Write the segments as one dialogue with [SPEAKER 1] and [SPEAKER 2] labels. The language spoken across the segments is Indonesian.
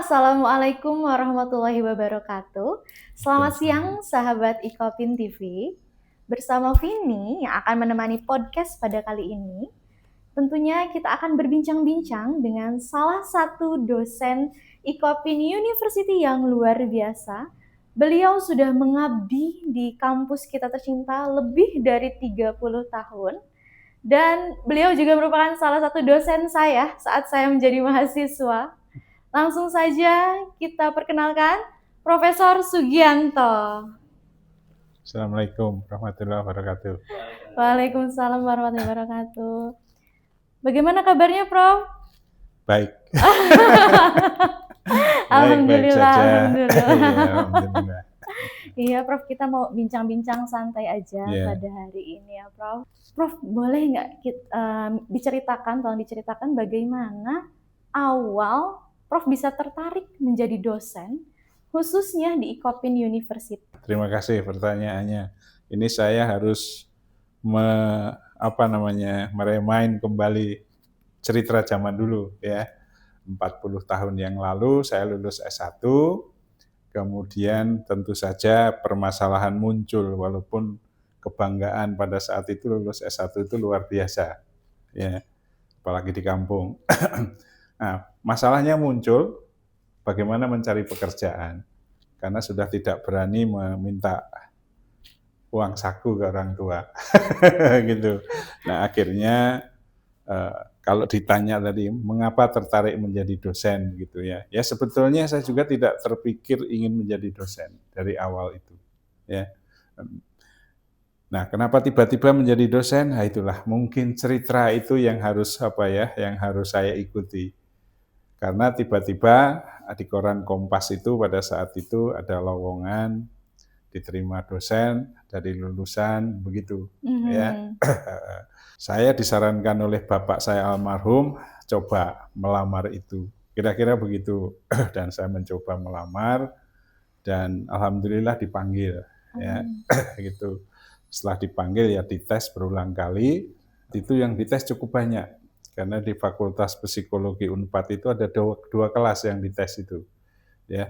[SPEAKER 1] Assalamualaikum warahmatullahi wabarakatuh. Selamat siang sahabat Ikopin TV. Bersama Vini yang akan menemani podcast pada kali ini. Tentunya kita akan berbincang-bincang dengan salah satu dosen Ikopin University yang luar biasa. Beliau sudah mengabdi di kampus kita tercinta lebih dari 30 tahun. Dan beliau juga merupakan salah satu dosen saya saat saya menjadi mahasiswa. Langsung saja kita perkenalkan Profesor Sugianto.
[SPEAKER 2] Assalamualaikum warahmatullahi wabarakatuh.
[SPEAKER 1] Waalaikumsalam warahmatullahi wabarakatuh. Bagaimana kabarnya, Prof?
[SPEAKER 2] Baik.
[SPEAKER 1] Alhamdulillah,
[SPEAKER 2] baik saja.
[SPEAKER 1] alhamdulillah.
[SPEAKER 2] Iya, alhamdulillah.
[SPEAKER 1] Iya, Prof, kita mau bincang-bincang santai aja pada hari ini ya, Prof. Prof, boleh nggak tolong diceritakan bagaimana awal Prof bisa tertarik menjadi dosen, khususnya di Ikopin University?
[SPEAKER 2] Terima kasih pertanyaannya. Ini saya harus meremind kembali cerita zaman dulu ya. 40 tahun yang lalu saya lulus S1, kemudian tentu saja permasalahan muncul walaupun kebanggaan pada saat itu lulus S1 itu luar biasa. Ya, apalagi di kampung. Nah, masalahnya muncul bagaimana mencari pekerjaan karena sudah tidak berani meminta uang saku ke orang tua, gitu. Nah, akhirnya kalau ditanya tadi mengapa tertarik menjadi dosen, gitu ya? Ya sebetulnya saya juga tidak terpikir ingin menjadi dosen dari awal itu, ya. Nah, kenapa tiba-tiba menjadi dosen? Nah, itulah mungkin cerita itu yang harus yang harus saya ikuti. Karena tiba-tiba di koran Kompas itu pada saat itu ada lowongan diterima dosen dari lulusan begitu, ya. Saya disarankan oleh bapak saya almarhum coba melamar itu. Kira-kira begitu dan saya mencoba melamar dan alhamdulillah dipanggil, ya. Gitu. Setelah dipanggil ya dites berulang kali. Itu yang dites cukup banyak. Karena di Fakultas Psikologi Unpad itu ada dua kelas yang dites itu, ya.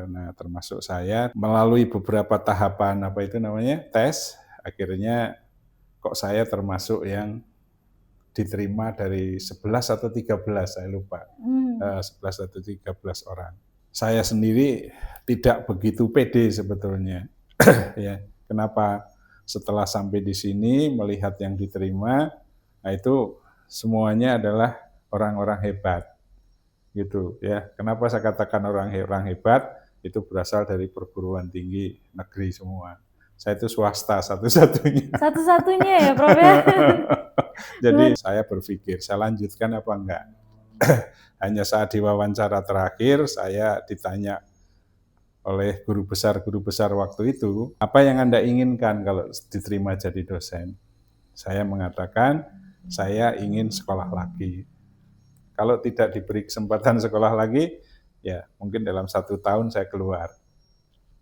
[SPEAKER 2] Nah, termasuk saya melalui beberapa tahapan tes, akhirnya kok saya termasuk yang diterima dari 11 atau 13, saya lupa. 11 atau 13 orang. Saya sendiri tidak begitu pede sebetulnya. Ya, kenapa? Setelah sampai di sini melihat yang diterima, nah itu semuanya adalah orang-orang hebat, gitu ya. Kenapa saya katakan orang hebat? Itu berasal dari perguruan tinggi negeri semua. Saya itu swasta satu-satunya.
[SPEAKER 1] Satu-satunya ya, Prof ya.
[SPEAKER 2] Jadi saya berpikir, saya lanjutkan apa enggak? Hanya saat diwawancara terakhir saya ditanya oleh guru besar waktu itu, apa yang Anda inginkan kalau diterima jadi dosen? Saya mengatakan, saya ingin sekolah lagi. Kalau tidak diberi kesempatan sekolah lagi, ya mungkin dalam 1 tahun saya keluar.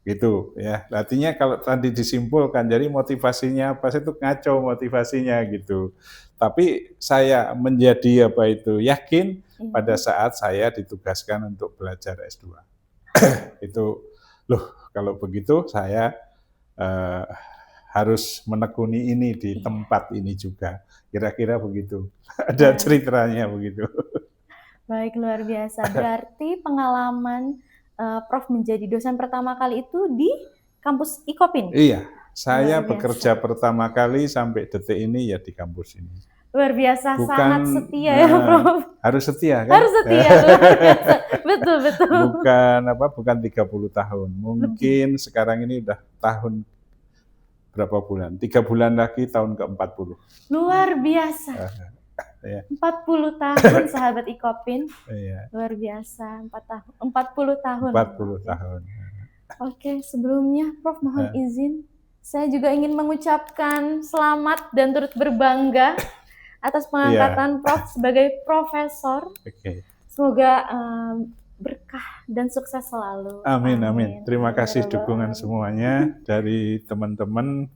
[SPEAKER 2] Gitu ya. Artinya kalau tadi disimpulkan, jadi motivasinya apa sih, itu ngaco motivasinya gitu. Tapi saya menjadi yakin pada saat saya ditugaskan untuk belajar S2. Itu loh, kalau begitu saya harus menekuni ini di tempat ini juga. Kira-kira begitu. Ada ceritanya begitu.
[SPEAKER 1] Baik, luar biasa. Berarti pengalaman Prof menjadi dosen pertama kali itu di kampus Ikopin?
[SPEAKER 2] Iya, saya bekerja pertama kali sampai detik ini ya di kampus ini.
[SPEAKER 1] Luar biasa, sangat setia ya, Prof.
[SPEAKER 2] Harus setia kan?
[SPEAKER 1] Harus setia, luar biasa. Betul.
[SPEAKER 2] Bukan 30 tahun. Mungkin sekarang ini udah tahun berapa bulan? 3 bulan lagi tahun ke-40.
[SPEAKER 1] Luar biasa. 40 tahun sahabat Ikopin. Luar biasa, 40 tahun.
[SPEAKER 2] 40 tahun.
[SPEAKER 1] Oke, sebelumnya Prof mohon izin, saya juga ingin mengucapkan selamat dan turut berbangga atas pengangkatan Prof sebagai profesor. Semoga berkah dan sukses selalu.
[SPEAKER 2] Amin. Terima kasih dukungan semuanya dari teman-teman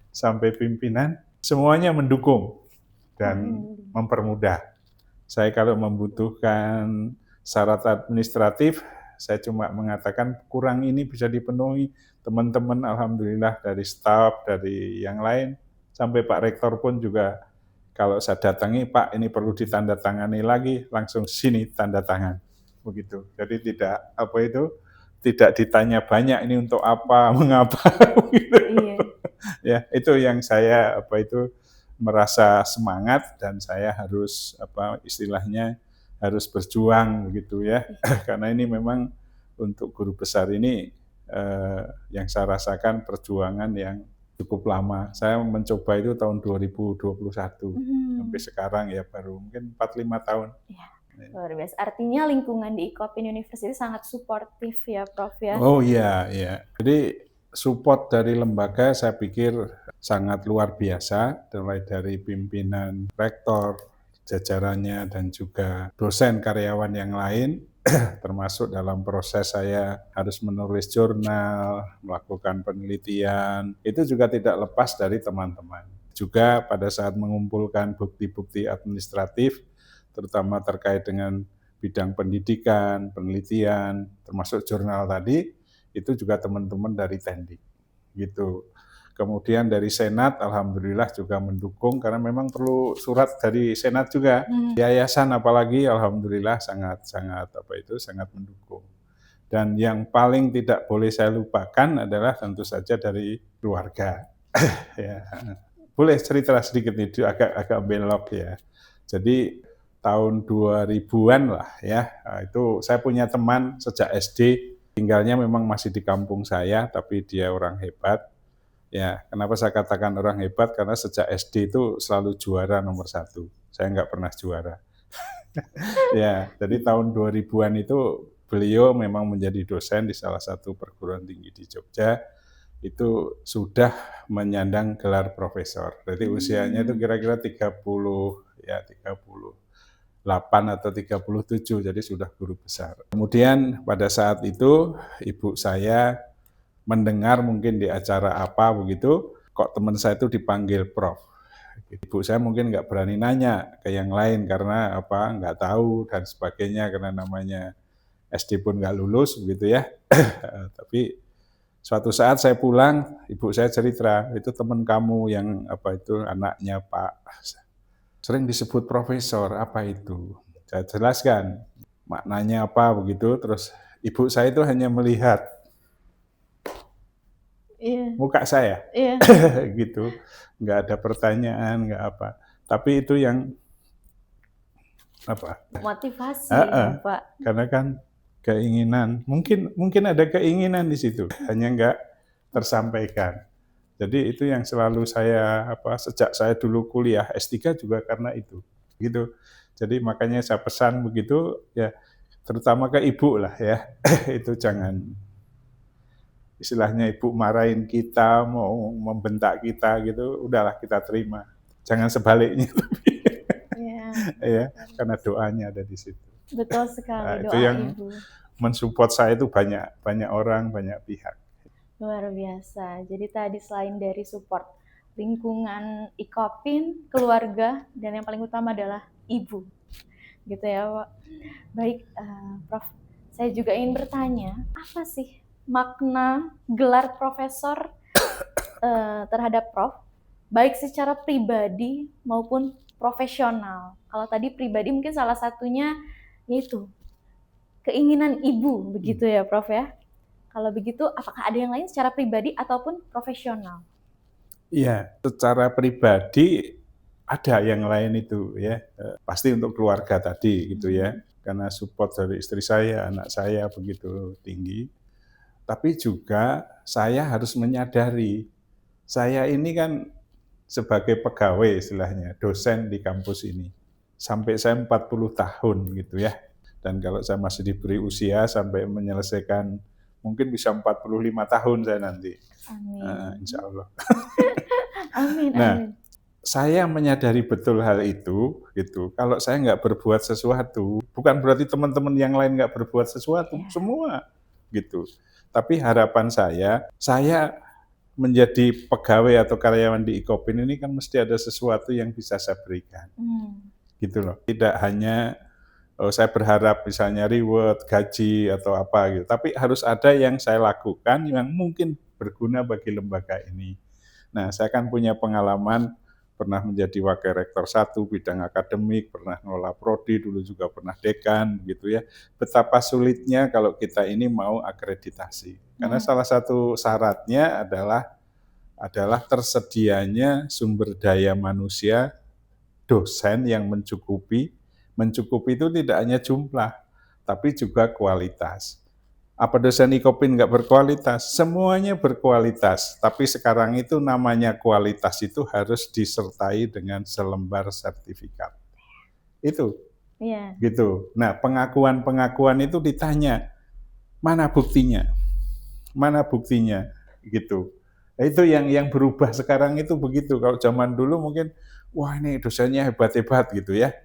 [SPEAKER 2] sampai pimpinan. Semuanya mendukung dan mempermudah. Saya kalau membutuhkan syarat administratif saya cuma mengatakan kurang ini bisa dipenuhi. Teman-teman alhamdulillah dari staf, dari yang lain, sampai Pak Rektor pun juga kalau saya datangi, Pak ini perlu ditandatangani lagi, langsung sini tanda tangan. Begitu. Jadi tidak ditanya banyak ini untuk apa, mengapa.
[SPEAKER 1] Iya.
[SPEAKER 2] Ya, itu yang saya merasa semangat dan saya harus istilahnya harus berjuang begitu ya. Karena ini memang untuk guru besar ini yang saya rasakan perjuangan yang cukup lama. Saya mencoba itu tahun 2021 sampai sekarang ya baru mungkin 4-5 tahun.
[SPEAKER 1] Ya, luar biasa. Artinya lingkungan di Ikopen University sangat suportif ya, Prof ya.
[SPEAKER 2] Oh iya, iya. Jadi support dari lembaga saya pikir sangat luar biasa, mulai dari pimpinan rektor, jajarannya dan juga dosen karyawan yang lain, termasuk dalam proses saya harus menulis jurnal, melakukan penelitian, itu juga tidak lepas dari teman-teman. Juga pada saat mengumpulkan bukti-bukti administratif, terutama terkait dengan bidang pendidikan, penelitian, termasuk jurnal tadi, itu juga teman-teman dari Tendik. Gitu. Kemudian dari Senat, alhamdulillah juga mendukung karena memang perlu surat dari Senat juga. Yayasan apalagi alhamdulillah sangat mendukung. Dan yang paling tidak boleh saya lupakan adalah tentu saja dari keluarga. Ya. Boleh cerita sedikit itu agak belok ya. Jadi tahun 2000-an lah ya. Itu saya punya teman sejak SD, tinggalnya memang masih di kampung saya, tapi dia orang hebat. Ya, kenapa saya katakan orang hebat? Karena sejak SD itu selalu juara nomor 1. Saya nggak pernah juara. Ya, jadi tahun 2000-an itu beliau memang menjadi dosen di salah satu perguruan tinggi di Jogja. Itu sudah menyandang gelar profesor. Jadi usianya itu kira-kira 38 atau 37, jadi sudah guru besar. Kemudian pada saat itu ibu saya mendengar mungkin di acara apa begitu, kok teman saya itu dipanggil Prof. Ibu saya mungkin nggak berani nanya ke yang lain karena nggak tahu dan sebagainya, karena namanya SD pun nggak lulus begitu ya. Tapi suatu saat saya pulang, ibu saya cerita, itu teman kamu yang anaknya Pak, sering disebut profesor, apa itu? Saya jelaskan maknanya apa begitu, terus ibu saya itu hanya melihat muka saya, gitu, nggak ada pertanyaan, nggak apa. Tapi itu yang
[SPEAKER 1] motivasi, Pak.
[SPEAKER 2] Karena kan keinginan, mungkin ada keinginan di situ, hanya nggak tersampaikan. Jadi itu yang selalu saya sejak saya dulu kuliah S3 juga karena itu, gitu. Jadi makanya saya pesan begitu ya, terutama ke ibu lah ya, itu jangan istilahnya ibu marahin kita, mau membentak kita gitu, udahlah kita terima. Jangan sebaliknya tapi ya, karena doanya ada di situ.
[SPEAKER 1] Betul sekali,
[SPEAKER 2] itu
[SPEAKER 1] doa
[SPEAKER 2] yang
[SPEAKER 1] ibu.
[SPEAKER 2] Mensupport saya itu banyak orang, banyak pihak.
[SPEAKER 1] Luar biasa. Jadi tadi selain dari support lingkungan Ikopen, keluarga, dan yang paling utama adalah ibu. Gitu ya, Pak. Baik, Prof. Saya juga ingin bertanya, apa sih makna gelar profesor terhadap Prof, baik secara pribadi maupun profesional? Kalau tadi pribadi mungkin salah satunya yaitu keinginan ibu, begitu ya Prof ya? Kalau begitu, apakah ada yang lain secara pribadi ataupun profesional?
[SPEAKER 2] Iya, secara pribadi ada yang lain itu ya, pasti untuk keluarga tadi gitu ya, karena support dari istri saya, anak saya begitu tinggi. Tapi juga saya harus menyadari, saya ini kan sebagai pegawai istilahnya, dosen di kampus ini, sampai saya 40 tahun gitu ya. Dan kalau saya masih diberi usia sampai menyelesaikan, mungkin bisa 45 tahun saya nanti.
[SPEAKER 1] Amin.
[SPEAKER 2] Insya Allah.
[SPEAKER 1] Amin,
[SPEAKER 2] nah,
[SPEAKER 1] amin.
[SPEAKER 2] Saya menyadari betul hal itu, gitu. Kalau saya nggak berbuat sesuatu, bukan berarti teman-teman yang lain nggak berbuat sesuatu, semua, gitu. Tapi harapan saya menjadi pegawai atau karyawan di Ikopen ini kan mesti ada sesuatu yang bisa saya berikan, gitu loh. Tidak hanya saya berharap misalnya reward, gaji atau apa gitu. Tapi harus ada yang saya lakukan yang mungkin berguna bagi lembaga ini. Nah, saya kan punya pengalaman pernah menjadi wakil rektor 1 bidang akademik, pernah ngelola prodi, dulu juga pernah dekan gitu ya. Betapa sulitnya kalau kita ini mau akreditasi. Karena salah satu syaratnya adalah tersedianya sumber daya manusia dosen yang mencukupi. Mencukupi itu tidak hanya jumlah, tapi juga kualitas. Apa dosen IKOPIN nggak berkualitas? Semuanya berkualitas, tapi sekarang itu namanya kualitas itu harus disertai dengan selembar sertifikat. Itu, gitu. Nah, pengakuan-pengakuan itu ditanya, mana buktinya? Mana buktinya? Gitu. Nah, itu yang berubah sekarang itu begitu. Kalau zaman dulu mungkin, wah ini dosennya hebat-hebat gitu ya.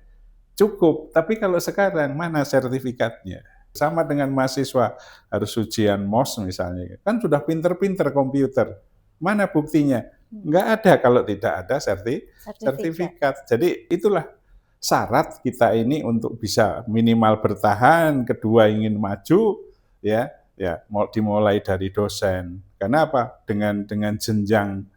[SPEAKER 2] Cukup, tapi kalau sekarang mana sertifikatnya? Sama dengan mahasiswa, harus ujian MOS misalnya, kan sudah pinter-pinter komputer. Mana buktinya? Nggak ada kalau tidak ada sertifikat. Jadi itulah syarat kita ini untuk bisa minimal bertahan, kedua ingin maju, ya mau dimulai dari dosen. Karena apa? Dengan jenjang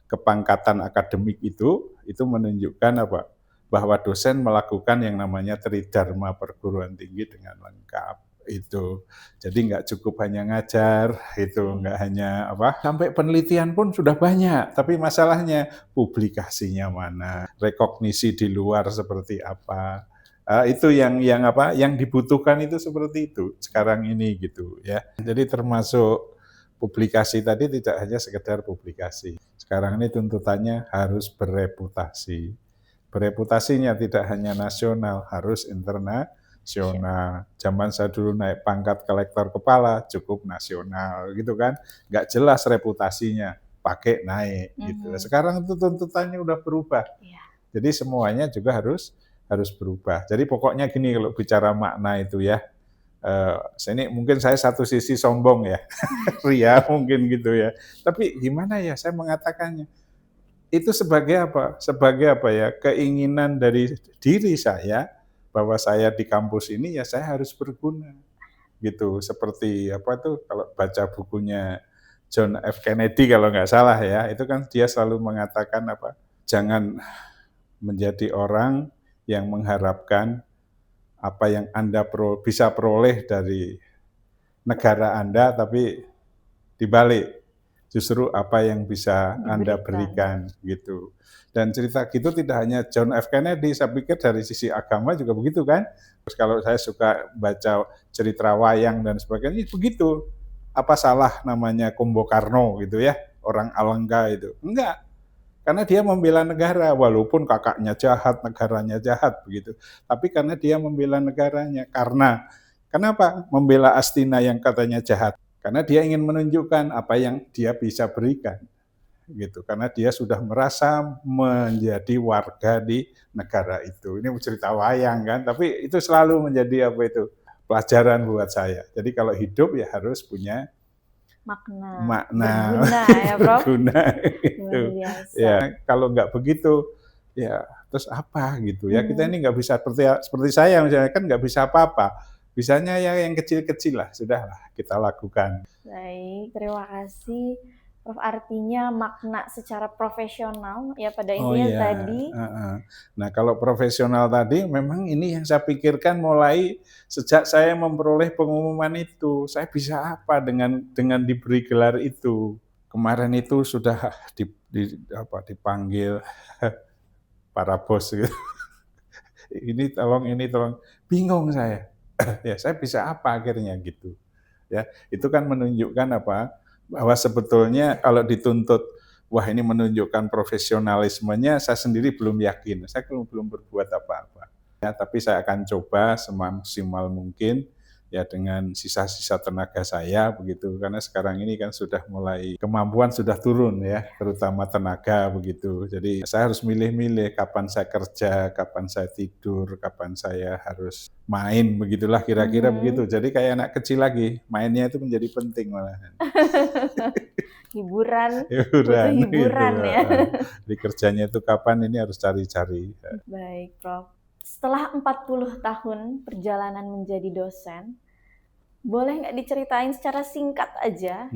[SPEAKER 2] kepangkatan akademik itu menunjukkan apa? Bahwa dosen melakukan yang namanya tridharma perguruan tinggi dengan lengkap itu. Jadi nggak cukup hanya ngajar, itu nggak hanya apa, sampai penelitian pun sudah banyak. Tapi masalahnya publikasinya mana, rekognisi di luar seperti apa. Itu yang apa, yang dibutuhkan itu seperti itu sekarang ini gitu ya. Jadi termasuk publikasi tadi tidak hanya sekedar publikasi. Sekarang ini tuntutannya harus bereputasi. Bereputasinya tidak hanya nasional, harus internasional. Zaman saya dulu naik pangkat kolektor kepala, cukup nasional gitu kan. Nggak jelas reputasinya, pakai naik gitu. Sekarang itu tuntutannya udah berubah. Jadi semuanya juga harus berubah. Jadi pokoknya gini kalau bicara makna itu ya, ini mungkin saya satu sisi sombong ya, ria mungkin gitu ya. Tapi gimana ya saya mengatakannya? Itu sebagai apa? Sebagai apa ya? Keinginan dari diri saya bahwa saya di kampus ini ya saya harus berguna. Gitu. Seperti apa tuh kalau baca bukunya John F. Kennedy kalau nggak salah ya, itu kan dia selalu mengatakan apa? Jangan menjadi orang yang mengharapkan apa yang Anda bisa peroleh dari negara Anda, tapi dibalik justru apa yang bisa Anda berikan gitu. Dan cerita gitu tidak hanya John F. Kennedy, saya pikir dari sisi agama juga begitu kan. Terus kalau saya suka baca cerita wayang dan sebagainya, begitu. Apa salah namanya Kumbokarno gitu ya, orang Alengka itu? Enggak, karena dia membela negara, walaupun kakaknya jahat, negaranya jahat begitu. Tapi karena dia membela negaranya, kenapa membela Astina yang katanya jahat? Karena dia ingin menunjukkan apa yang dia bisa berikan, gitu. Karena dia sudah merasa menjadi warga di negara itu. Ini cerita wayang kan, tapi itu selalu menjadi apa itu pelajaran buat saya. Jadi kalau hidup ya harus punya makna
[SPEAKER 1] berguna ya Prof.
[SPEAKER 2] Berguna itu. Ya kalau nggak begitu ya terus apa gitu ya, kita ini nggak bisa seperti saya misalnya kan nggak bisa apa-apa. Bisanya ya yang kecil-kecil lah, sudahlah kita lakukan.
[SPEAKER 1] Baik, terima kasih Prof. Artinya makna secara profesional ya pada intinya tadi.
[SPEAKER 2] Nah kalau profesional tadi memang ini yang saya pikirkan mulai sejak saya memperoleh pengumuman itu. Saya bisa apa dengan diberi gelar itu. Kemarin itu sudah dipanggil para bos gitu. Ini tolong, bingung saya. Ya saya bisa apa akhirnya gitu. Ya, itu kan menunjukkan apa? Bahwa sebetulnya kalau dituntut, wah ini menunjukkan profesionalismenya, saya sendiri belum yakin. Saya belum berbuat apa-apa. Ya, tapi saya akan coba semaksimal mungkin ya dengan sisa-sisa tenaga saya begitu, karena sekarang ini kan sudah mulai kemampuan sudah turun ya, terutama tenaga begitu. Jadi saya harus milih-milih kapan saya kerja, kapan saya tidur, kapan saya harus main, begitulah kira-kira begitu. Jadi kayak anak kecil lagi, mainnya itu menjadi penting malahan.
[SPEAKER 1] hiburan
[SPEAKER 2] gitu.
[SPEAKER 1] Ya.
[SPEAKER 2] Di kerjanya itu kapan ini harus cari-cari.
[SPEAKER 1] Baik, Prof. Setelah 40 tahun perjalanan menjadi dosen, boleh nggak diceritain secara singkat aja,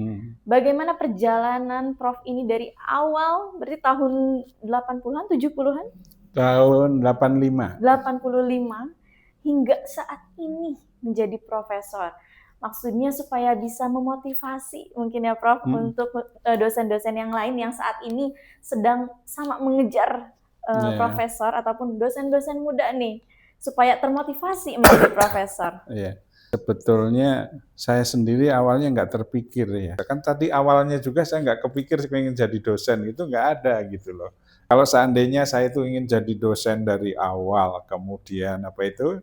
[SPEAKER 1] bagaimana perjalanan Prof ini dari awal, berarti tahun 80-an, 70-an?
[SPEAKER 2] Tahun 85.
[SPEAKER 1] 85 hingga saat ini menjadi profesor. Maksudnya supaya bisa memotivasi mungkin ya Prof untuk dosen-dosen yang lain yang saat ini sedang sama mengejar profesor ataupun dosen-dosen muda nih, supaya termotivasi menjadi profesor.
[SPEAKER 2] Sebetulnya saya sendiri awalnya nggak terpikir ya. Kan tadi awalnya juga saya nggak kepikir ingin jadi dosen, itu nggak ada gitu loh. Kalau seandainya saya itu ingin jadi dosen dari awal, kemudian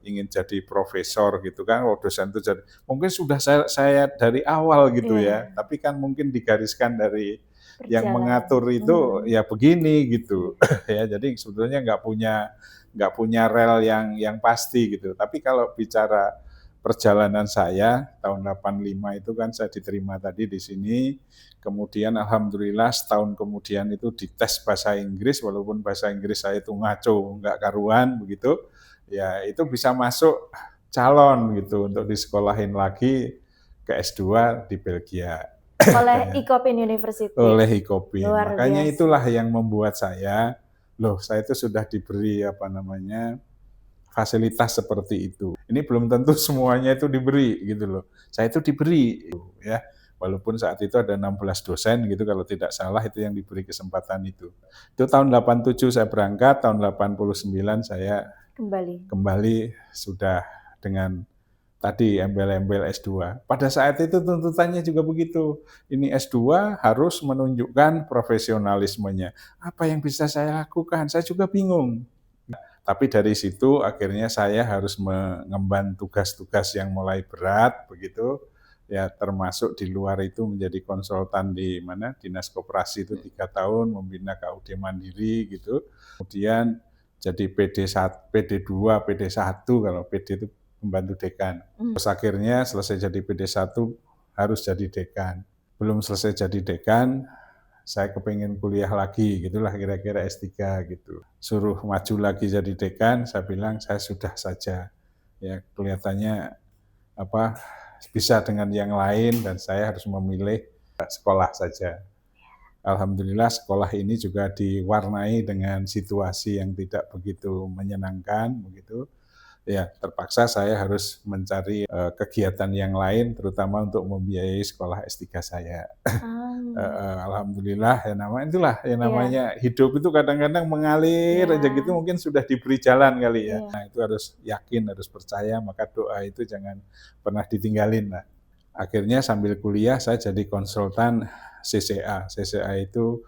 [SPEAKER 2] ingin jadi profesor gitu kan, dosen itu jadi, mungkin sudah saya dari awal gitu ya. Tapi kan mungkin digariskan dari yang mengatur itu ya begini gitu ya. Jadi sebetulnya nggak punya rel yang pasti gitu. Tapi kalau bicara perjalanan saya tahun 85 itu kan saya diterima tadi di sini, kemudian alhamdulillah setahun kemudian itu dites bahasa Inggris, walaupun bahasa Inggris saya itu ngaco, nggak karuan begitu, ya itu bisa masuk calon gitu untuk disekolahin lagi ke S2 di Belgia.
[SPEAKER 1] Oleh Icopin University.
[SPEAKER 2] Oleh Icopin. Makanya itulah yang membuat saya itu sudah diberi fasilitas seperti itu. Ini belum tentu semuanya itu diberi gitu loh. Saya itu diberi ya. Walaupun saat itu ada 16 dosen gitu kalau tidak salah itu yang diberi kesempatan itu. Itu tahun 87 saya berangkat, tahun 89 saya kembali sudah dengan tadi embel-embel S2. Pada saat itu tuntutannya juga begitu. Ini S2 harus menunjukkan profesionalismenya. Apa yang bisa saya lakukan? Saya juga bingung. Tapi dari situ akhirnya saya harus mengemban tugas-tugas yang mulai berat begitu ya, termasuk di luar itu menjadi konsultan di Dinas Koperasi itu 3 tahun membina KUD Mandiri gitu. Kemudian jadi PD1, PD2, PD1 kalau PD itu pembantu dekan. Terus akhirnya selesai jadi PD1 harus jadi dekan. Belum selesai jadi dekan, saya kepengen kuliah lagi, gitulah kira-kira S3 gitu. Suruh maju lagi jadi dekan, saya bilang saya sudah saja. Ya kelihatannya bisa dengan yang lain dan saya harus memilih sekolah saja. Alhamdulillah sekolah ini juga diwarnai dengan situasi yang tidak begitu menyenangkan begitu. Ya, terpaksa saya harus mencari kegiatan yang lain, terutama untuk membiayai sekolah S3 saya. Alhamdulillah, namanya hidup itu kadang-kadang mengalir aja gitu, mungkin sudah diberi jalan kali ya. Nah, itu harus yakin, harus percaya, maka doa itu jangan pernah ditinggalin lah. Akhirnya sambil kuliah saya jadi konsultan CCA. CCA itu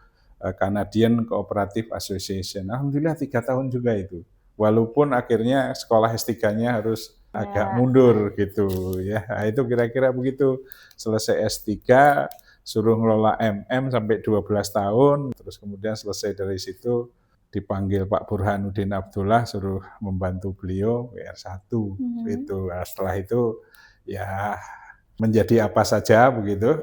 [SPEAKER 2] Canadian Cooperative Association. Alhamdulillah 3 tahun juga itu. Walaupun akhirnya sekolah S3-nya harus agak mundur gitu ya. Nah, itu kira-kira begitu. Selesai S3 suruh ngelola MM sampai 12 tahun, terus kemudian selesai dari situ dipanggil Pak Burhanuddin Abdullah suruh membantu beliau WR1 gitu. Nah, setelah itu ya menjadi apa saja begitu.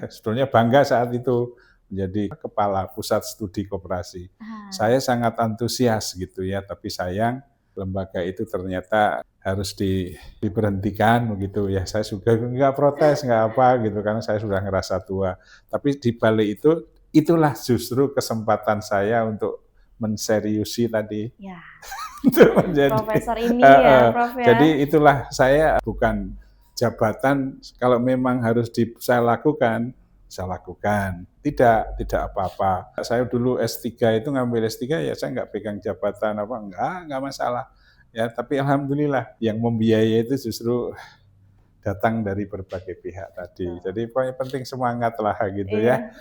[SPEAKER 2] Sebetulnya bangga saat itu menjadi kepala pusat studi koperasi. Saya sangat antusias gitu ya, tapi sayang lembaga itu ternyata harus diberhentikan begitu ya. Saya juga nggak protes, nggak apa gitu, karena saya sudah ngerasa tua. Tapi di balik itu, itulah justru kesempatan saya untuk menseriusi tadi.
[SPEAKER 1] Ya.
[SPEAKER 2] Untuk menjadi
[SPEAKER 1] profesor ini ya, Prof ya.
[SPEAKER 2] Jadi itulah saya bukan jabatan, kalau memang harus saya lakukan, saya lakukan. Tidak apa-apa. Saya dulu S3 itu ngambil S3 ya saya nggak pegang jabatan enggak masalah. Ya, tapi alhamdulillah yang membiayai itu justru datang dari berbagai pihak tadi. Jadi pokoknya penting semangat lah gitu ya.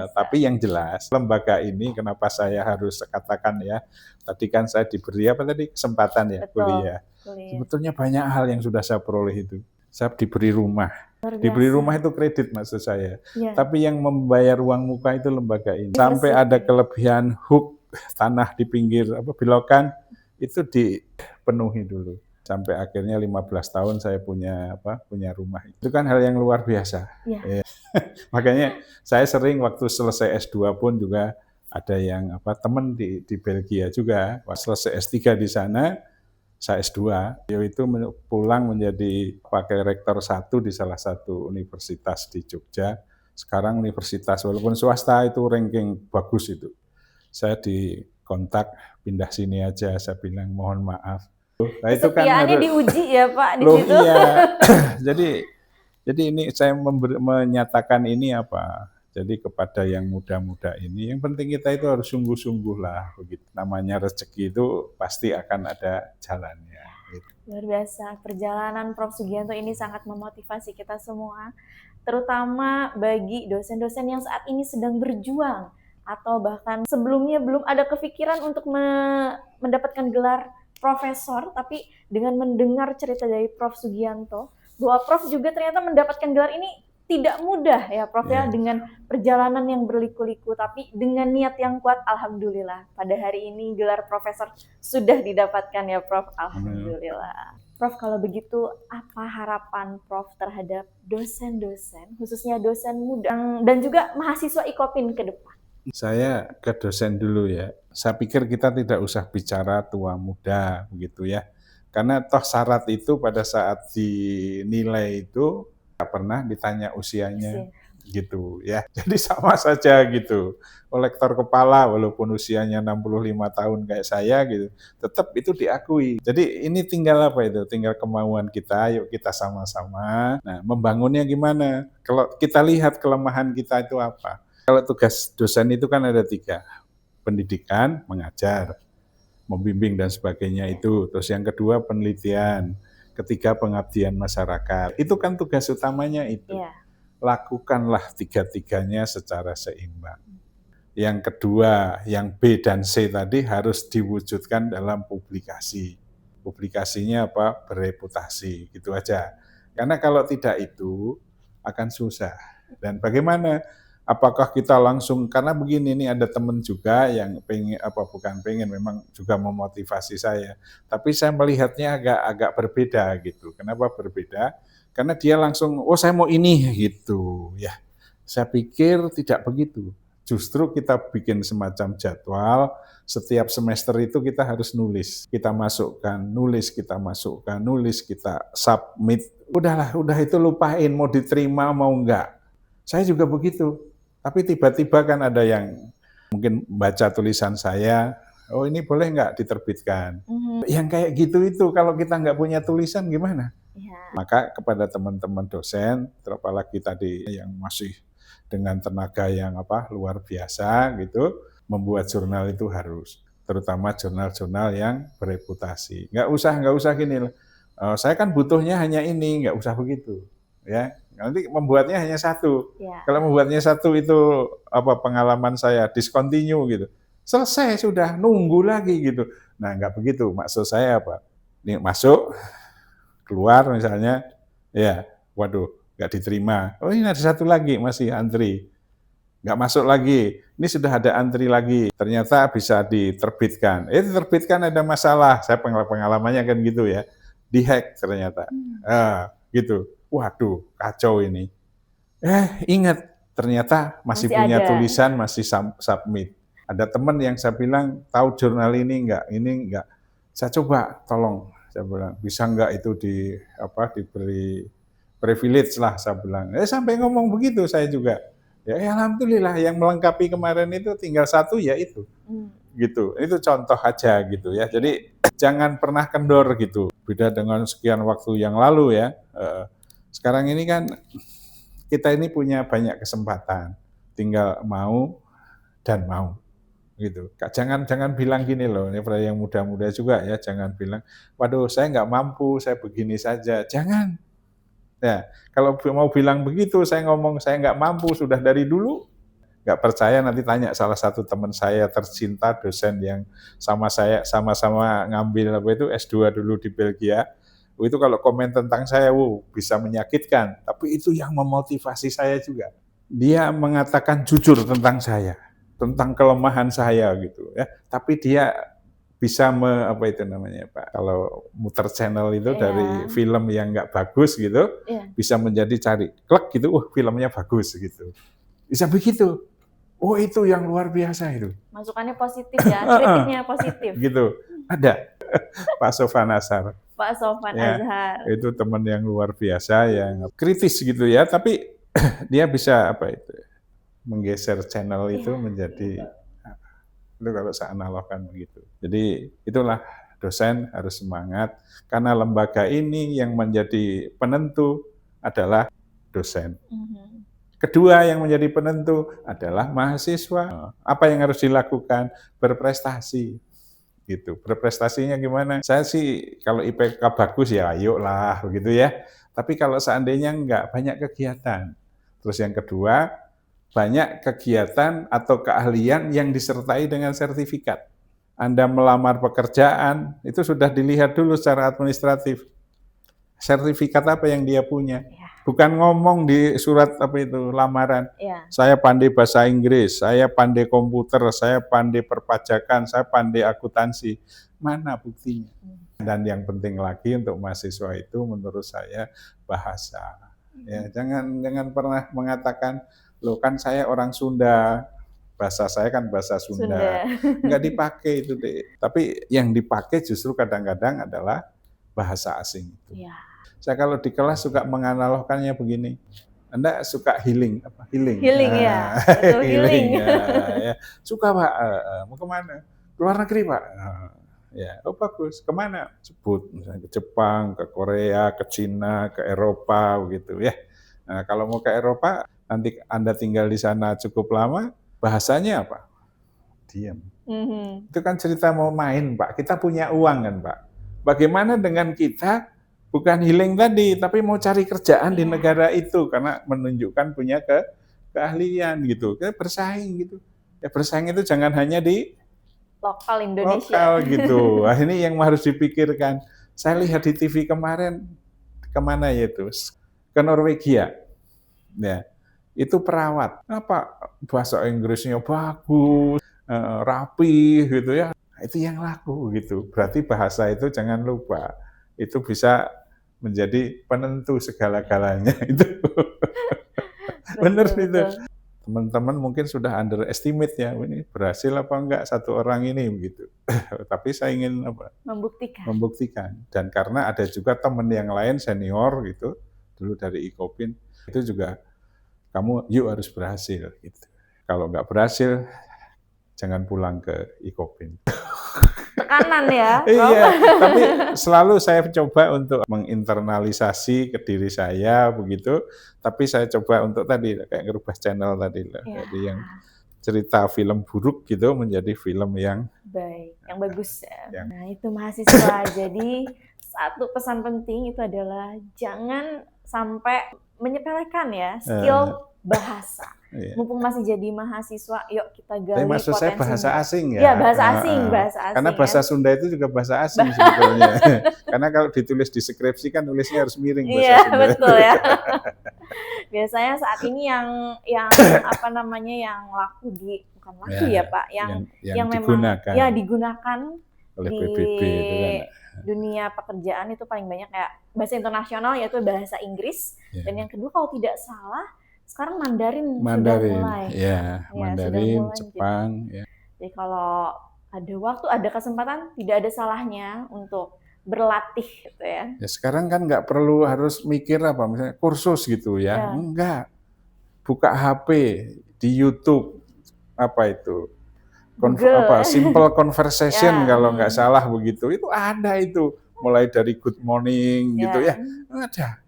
[SPEAKER 2] Tapi yang jelas lembaga ini kenapa saya harus katakan ya, tadi kan saya diberi kesempatan ya kuliah. Sebetulnya banyak hal yang sudah saya peroleh itu. Saya diberi rumah. Diberi rumah itu kredit maksud saya. Tapi yang membayar uang muka itu lembaga ini. Sampai ada kelebihan huk tanah di pinggir belokan itu dipenuhi dulu. Sampai akhirnya 15 tahun saya punya rumah. Itu kan hal yang luar biasa. Ya. Makanya saya sering waktu selesai S2 pun juga ada yang teman di Belgia juga. Selesai S3 di sana, saya S2, beliau itu pulang menjadi wakil rektor 1 di salah satu universitas di Jogja. Sekarang universitas walaupun swasta itu ranking bagus itu. Saya dikontak pindah sini aja, saya bilang mohon maaf. Nah, itu kan
[SPEAKER 1] Kesetiaannya
[SPEAKER 2] harus,
[SPEAKER 1] diuji ya Pak di
[SPEAKER 2] loh
[SPEAKER 1] situ.
[SPEAKER 2] iya. jadi ini saya menyatakan ini apa? Jadi kepada yang muda-muda ini, yang penting kita itu harus sungguh-sungguh lah, begitu. Namanya rezeki itu pasti akan ada jalannya. Gitu.
[SPEAKER 1] Luar biasa, perjalanan Prof. Sugianto ini sangat memotivasi kita semua, terutama bagi dosen-dosen yang saat ini sedang berjuang, atau bahkan sebelumnya belum ada kepikiran untuk mendapatkan gelar profesor, tapi dengan mendengar cerita dari Prof. Sugianto, bahwa Prof juga ternyata mendapatkan gelar ini tidak mudah ya Prof ya, dengan perjalanan yang berliku-liku, tapi dengan niat yang kuat, alhamdulillah pada hari ini gelar profesor sudah didapatkan ya Prof, alhamdulillah. Prof, kalau begitu apa harapan Prof terhadap dosen-dosen, khususnya dosen muda dan juga mahasiswa IKOPIN ke depan?
[SPEAKER 2] Saya ke dosen dulu ya. Saya pikir kita tidak usah bicara tua muda begitu ya. Karena toh syarat itu pada saat dinilai itu nggak pernah ditanya usianya gitu ya. Jadi sama saja gitu. Kolektor kepala walaupun usianya 65 tahun kayak saya gitu, tetap itu diakui. Jadi ini tinggal apa itu? Tinggal kemauan kita, yuk kita sama-sama. Nah, membangunnya gimana? Kalau kita lihat kelemahan kita itu apa? Kalau tugas dosen itu kan ada 3, pendidikan, mengajar, membimbing dan sebagainya itu. Terus yang kedua penelitian, ketiga pengabdian masyarakat. Itu kan tugas utamanya itu. Lakukanlah 3-tiganya secara seimbang. Yang kedua, yang B dan C tadi harus diwujudkan dalam publikasi. Publikasinya apa? Bereputasi, gitu aja. Karena kalau tidak itu akan susah. Dan bagaimana? Apakah kita langsung, karena begini, ini ada teman juga yang bukan pengen, memang juga memotivasi saya. Tapi saya melihatnya agak berbeda gitu. Kenapa berbeda? Karena dia langsung, oh saya mau ini gitu ya. Saya pikir tidak begitu. Justru kita bikin semacam jadwal, setiap semester itu kita harus nulis. Kita masukkan, nulis, kita masukkan, nulis, kita submit. Udah itu lupain, mau diterima mau enggak. Saya juga begitu. Tapi tiba-tiba kan ada yang mungkin baca tulisan saya, oh ini boleh nggak diterbitkan. Yang kayak gitu itu kalau kita nggak punya tulisan gimana? Maka kepada teman-teman dosen, apalagi tadi yang masih dengan tenaga yang luar biasa gitu, membuat jurnal itu harus, terutama jurnal-jurnal yang bereputasi. Nggak usah gini, saya kan butuhnya hanya ini, nggak usah begitu, ya. Nanti membuatnya hanya 1. Kalau membuatnya 1 itu pengalaman saya discontinue gitu, selesai sudah, nunggu lagi gitu. Nah nggak begitu, maksud saya apa? Ini masuk, keluar misalnya, ya, waduh, nggak diterima. Oh ini ada 1 lagi, masih antri. Nggak masuk lagi, ini sudah ada antri lagi. Ternyata bisa diterbitkan. Diterbitkan ada masalah, saya pengalamannya kan gitu ya. Dihack ternyata. Gitu. Waduh, kacau ini. Ingat, ternyata masih punya tulisan, masih submit. Ada teman yang saya bilang, tahu jurnal ini enggak. Saya coba, tolong. Saya bilang, bisa enggak itu diberi privilege lah, saya bilang. Sampai ngomong begitu saya juga. Ya alhamdulillah, yang melengkapi kemarin itu tinggal 1 ya itu. Gitu. Itu contoh aja gitu ya. Jadi jangan pernah kendor gitu. Beda dengan sekian waktu yang lalu ya. Sekarang ini kan kita ini punya banyak kesempatan, tinggal mau dan mau gitu. Jangan bilang gini loh, ini pada yang muda-muda juga ya, jangan bilang, waduh saya nggak mampu, saya begini saja. Jangan. Ya, kalau mau bilang begitu, saya ngomong saya nggak mampu sudah dari dulu. Nggak percaya nanti tanya salah satu teman saya tercinta, dosen yang sama-sama ngambil S2 dulu di Belgia. Itu kalau komen tentang saya, bisa menyakitkan. Tapi itu yang memotivasi saya juga. Dia mengatakan jujur tentang saya, tentang kelemahan saya gitu ya. Tapi dia bisa kalau muter channel itu dari film yang nggak bagus gitu, bisa menjadi cari klek gitu, filmnya bagus gitu. Bisa begitu. Itu yang luar biasa itu.
[SPEAKER 1] Masukannya positif ya, kritiknya positif.
[SPEAKER 2] Gitu. Ada. Pak Sofan Azhar.
[SPEAKER 1] Pak Sofan
[SPEAKER 2] Ya,
[SPEAKER 1] Azhar.
[SPEAKER 2] itu teman yang luar biasa, yang kritis gitu ya, tapi dia bisa menggeser channel itu menjadi, itu kalau saya analogkan begitu. Jadi itulah, dosen harus semangat, karena lembaga ini yang menjadi penentu adalah dosen. Kedua yang menjadi penentu adalah mahasiswa. Apa yang harus dilakukan? Berprestasi. Gitu. Berprestasinya gimana? Saya sih kalau IPK bagus ya ayolah begitu ya. Tapi kalau seandainya enggak, banyak kegiatan. Terus yang kedua, banyak kegiatan atau keahlian yang disertai dengan sertifikat. Anda melamar pekerjaan, itu sudah dilihat dulu secara administratif. Sertifikat apa yang dia punya. Bukan ngomong di surat lamaran. Saya pandai bahasa Inggris, saya pandai komputer, saya pandai perpajakan, saya pandai akuntansi. Mana buktinya? Dan yang penting lagi untuk mahasiswa itu menurut saya bahasa. Ya, jangan pernah mengatakan, loh kan saya orang Sunda, bahasa saya kan bahasa Sunda. Nggak dipakai itu deh. Tapi yang dipakai justru kadang-kadang adalah bahasa asing itu. Saya kalau di kelas suka menganalogkannya begini. Anda suka healing apa? Healing.
[SPEAKER 1] Healing ya. Betul, healing.
[SPEAKER 2] Ya. Suka Pak. Mau kemana? Luar negeri Pak. Ya, oh bagus. Kemana? Sebut misalnya ke Jepang, ke Korea, ke Cina, ke Eropa begitu ya. Nah, kalau mau ke Eropa, nanti Anda tinggal di sana cukup lama, bahasanya apa? Diam. Itu kan cerita mau main Pak. Kita punya uang kan Pak. Bagaimana dengan kita bukan healing tadi, tapi mau cari kerjaan di negara itu karena menunjukkan punya keahlian gitu. Kita bersaing gitu. Ya bersaing itu jangan hanya di
[SPEAKER 1] lokal Indonesia.
[SPEAKER 2] Lokal gitu. Nah, ini yang harus dipikirkan. Saya lihat di TV kemarin, kemana ya itu? Ke Norwegia. Ya, itu perawat. Apa bahasa Inggrisnya bagus, rapi gitu ya. Itu yang laku gitu. Berarti bahasa itu jangan lupa. Itu bisa menjadi penentu segala-galanya itu. Benar itu. Teman-teman mungkin sudah underestimate ya, ini berhasil apa enggak satu orang ini begitu. Tapi saya ingin membuktikan. Dan karena ada juga teman yang lain senior gitu, dulu dari Ikopin, itu juga kamu yuk harus berhasil gitu. Kalau enggak berhasil, jangan pulang ke Ikopin.
[SPEAKER 1] Tekanan ya.
[SPEAKER 2] Iya, tapi selalu saya coba untuk menginternalisasi ke diri saya begitu, tapi saya coba untuk tadi kayak ngerubah channel tadi lah. Jadi yang cerita film buruk gitu menjadi film yang
[SPEAKER 1] baik, yang bagus ya. Nah, itu mahasiswa. Jadi satu pesan penting itu adalah jangan sampai menyepelekan ya skill bahasa. Mumpung masih jadi mahasiswa, yuk kita gali potensi.
[SPEAKER 2] Maksud saya bahasa asing ya.
[SPEAKER 1] Iya, bahasa asing.
[SPEAKER 2] Karena bahasa Sunda itu juga bahasa asing sebetulnya. Karena kalau ditulis di skripsi kan nulisnya harus miring bahasa Sunda.
[SPEAKER 1] Iya, betul ya. Biasanya saat ini yang yang laku bukan laku ya Pak, yang
[SPEAKER 2] digunakan.
[SPEAKER 1] Memang digunakan
[SPEAKER 2] oleh
[SPEAKER 1] di
[SPEAKER 2] PBB itu kan.
[SPEAKER 1] Dunia pekerjaan itu paling banyak kayak bahasa internasional yaitu bahasa Inggris, dan yang kedua kalau tidak salah sekarang Mandarin sudah mulai.
[SPEAKER 2] Mandarin, Jepang.
[SPEAKER 1] Jadi kalau ada waktu, ada kesempatan, tidak ada salahnya untuk berlatih gitu ya.
[SPEAKER 2] Sekarang kan nggak perlu harus mikir misalnya kursus gitu ya. Enggak. Buka HP di YouTube simple conversation kalau nggak salah begitu. Itu ada itu. Mulai dari good morning gitu ya. Ada.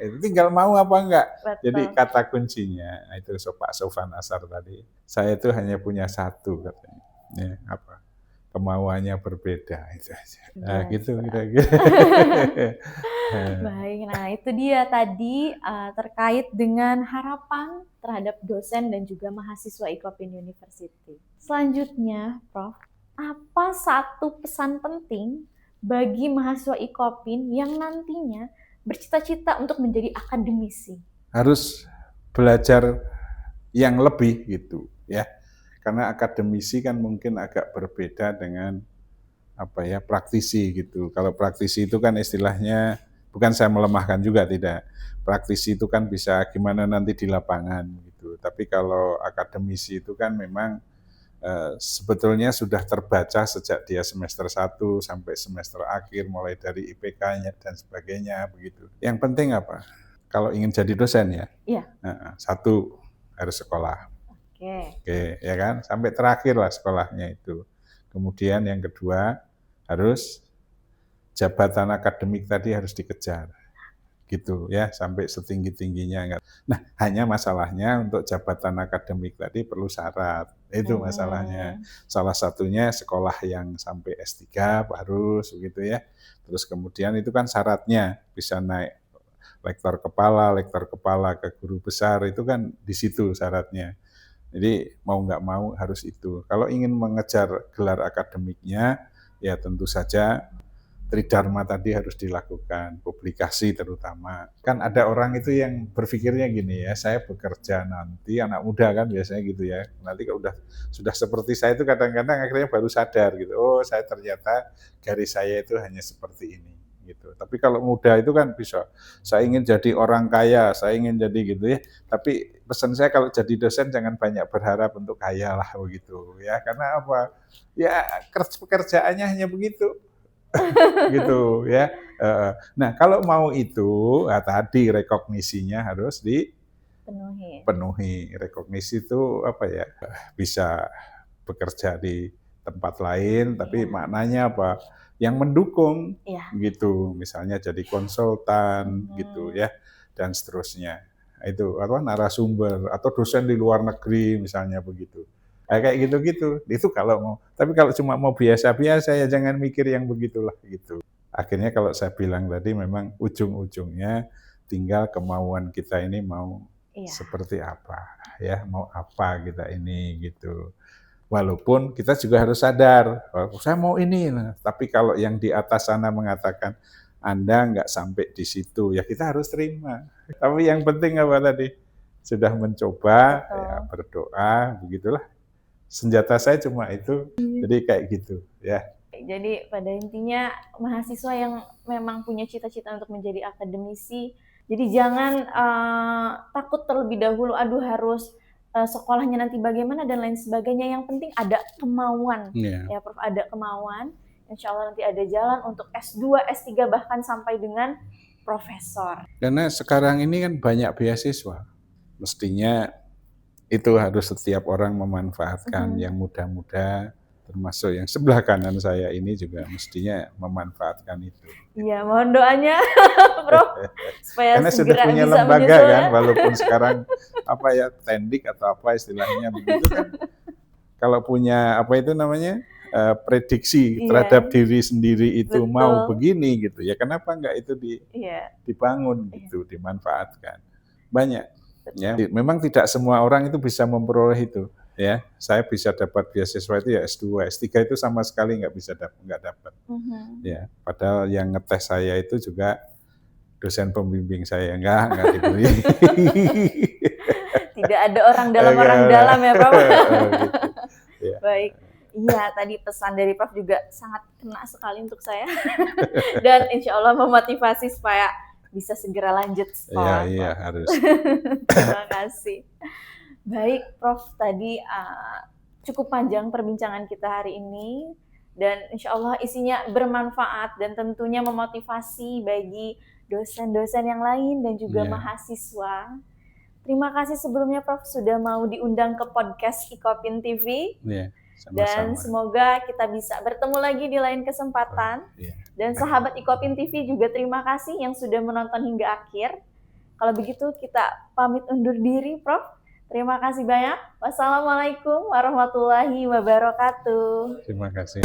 [SPEAKER 2] Itu tinggal mau apa enggak.
[SPEAKER 1] Betul.
[SPEAKER 2] Jadi kata kuncinya itu Pak Sofan Azhar tadi. Saya itu hanya punya satu katanya. Kemauannya berbeda itu aja. Nah, gitu kira-kira.
[SPEAKER 1] Baik, nah itu dia tadi terkait dengan harapan terhadap dosen dan juga mahasiswa Ikopin University. Selanjutnya, Prof, apa satu pesan penting bagi mahasiswa Ikopin yang nantinya bercita-cita untuk menjadi akademisi?
[SPEAKER 2] Harus belajar yang lebih gitu ya. Karena akademisi kan mungkin agak berbeda dengan praktisi gitu. Kalau praktisi itu kan istilahnya, bukan saya melemahkan juga, tidak. Praktisi itu kan bisa gimana nanti di lapangan gitu. Tapi kalau akademisi itu kan memang sebetulnya sudah terbaca sejak dia semester 1 sampai semester akhir, mulai dari IPK-nya dan sebagainya, begitu. Yang penting apa? Kalau ingin jadi dosen ya,
[SPEAKER 1] Iya.
[SPEAKER 2] Satu, harus sekolah. Oke, ya kan? Sampai terakhir lah sekolahnya itu. Kemudian yang kedua, harus jabatan akademik tadi harus dikejar. Gitu ya, sampai setinggi-tingginya. Nah, hanya masalahnya untuk jabatan akademik tadi perlu syarat. Itu masalahnya. Salah satunya sekolah yang sampai S3 harus begitu ya. Terus kemudian itu kan syaratnya bisa naik lektor kepala ke guru besar, itu kan di situ syaratnya. Jadi mau nggak mau harus itu. Kalau ingin mengejar gelar akademiknya, ya tentu saja Tridharma tadi harus dilakukan, publikasi terutama. Kan ada orang itu yang berpikirnya gini ya, saya bekerja nanti, anak muda kan biasanya gitu ya, nanti kalau sudah seperti saya itu kadang-kadang akhirnya baru sadar gitu, oh saya ternyata garis saya itu hanya seperti ini. Gitu. Tapi kalau muda itu kan bisa, saya ingin jadi orang kaya, saya ingin jadi gitu ya. Tapi pesan saya kalau jadi dosen jangan banyak berharap untuk kaya lah begitu ya. Karena apa? Ya pekerjaannya hanya begitu gitu ya. Nah kalau mau itu, tadi rekognisinya harus dipenuhi. Rekognisi itu apa ya? Bisa bekerja di tempat lain, tapi maknanya apa? Yang mendukung, gitu. Misalnya jadi konsultan, gitu ya, dan seterusnya. Itu apa? Narasumber atau dosen di luar negeri, misalnya begitu. Kayak gitu-gitu. Itu kalau mau. Tapi kalau cuma mau biasa-biasa ya jangan mikir yang begitulah gitu. Akhirnya kalau saya bilang tadi memang ujung-ujungnya tinggal kemauan kita ini mau seperti apa ya, mau apa kita ini gitu. Walaupun kita juga harus sadar, saya mau ini. Nah, tapi kalau yang di atas sana mengatakan Anda nggak sampai di situ, ya kita harus terima. Tapi yang penting apa tadi? Sudah mencoba, ya berdoa, begitulah. Senjata saya cuma itu, jadi kayak gitu ya.
[SPEAKER 1] Jadi pada intinya mahasiswa yang memang punya cita-cita untuk menjadi akademisi, jadi jangan takut terlebih dahulu, aduh harus sekolahnya nanti bagaimana dan lain sebagainya. Yang penting ada kemauan, ya Prof, ada kemauan. Insya Allah nanti ada jalan untuk S2, S3 bahkan sampai dengan profesor.
[SPEAKER 2] Karena sekarang ini kan banyak beasiswa, mestinya itu harus setiap orang memanfaatkan. Yang muda-muda, termasuk yang sebelah kanan saya ini juga mestinya memanfaatkan itu.
[SPEAKER 1] Iya, mohon doanya, Prof, supaya
[SPEAKER 2] karena sudah punya lembaga kan, walaupun sekarang apa ya tendik atau apa istilahnya begitu kan. Kalau punya apa itu namanya prediksi terhadap diri sendiri itu mau begini gitu ya, kenapa enggak itu dibangun gitu, dimanfaatkan. Banyak. Ya, memang tidak semua orang itu bisa memperoleh itu. Ya, saya bisa dapat beasiswa itu ya S2, S3 itu sama sekali nggak dapat. Ya, padahal yang ngetes saya itu juga dosen pembimbing saya nggak diberi.
[SPEAKER 1] Tidak ada orang dalam ya Prof. Gitu. Ya. Baik. Iya, tadi pesan dari Prof juga sangat kena sekali untuk saya. Dan insya Allah memotivasi supaya bisa segera lanjut sekolah.
[SPEAKER 2] Iya, harus.
[SPEAKER 1] Terima kasih. Baik, Prof, tadi cukup panjang perbincangan kita hari ini dan insya Allah isinya bermanfaat dan tentunya memotivasi bagi dosen-dosen yang lain dan juga mahasiswa. Terima kasih sebelumnya Prof sudah mau diundang ke podcast Ikopin TV. Sama-sama. Dan semoga kita bisa bertemu lagi di lain kesempatan. Dan sahabat Ikopin TV juga terima kasih yang sudah menonton hingga akhir. Kalau begitu kita pamit undur diri, Prof. Terima kasih banyak. Wassalamualaikum warahmatullahi wabarakatuh.
[SPEAKER 2] Terima kasih.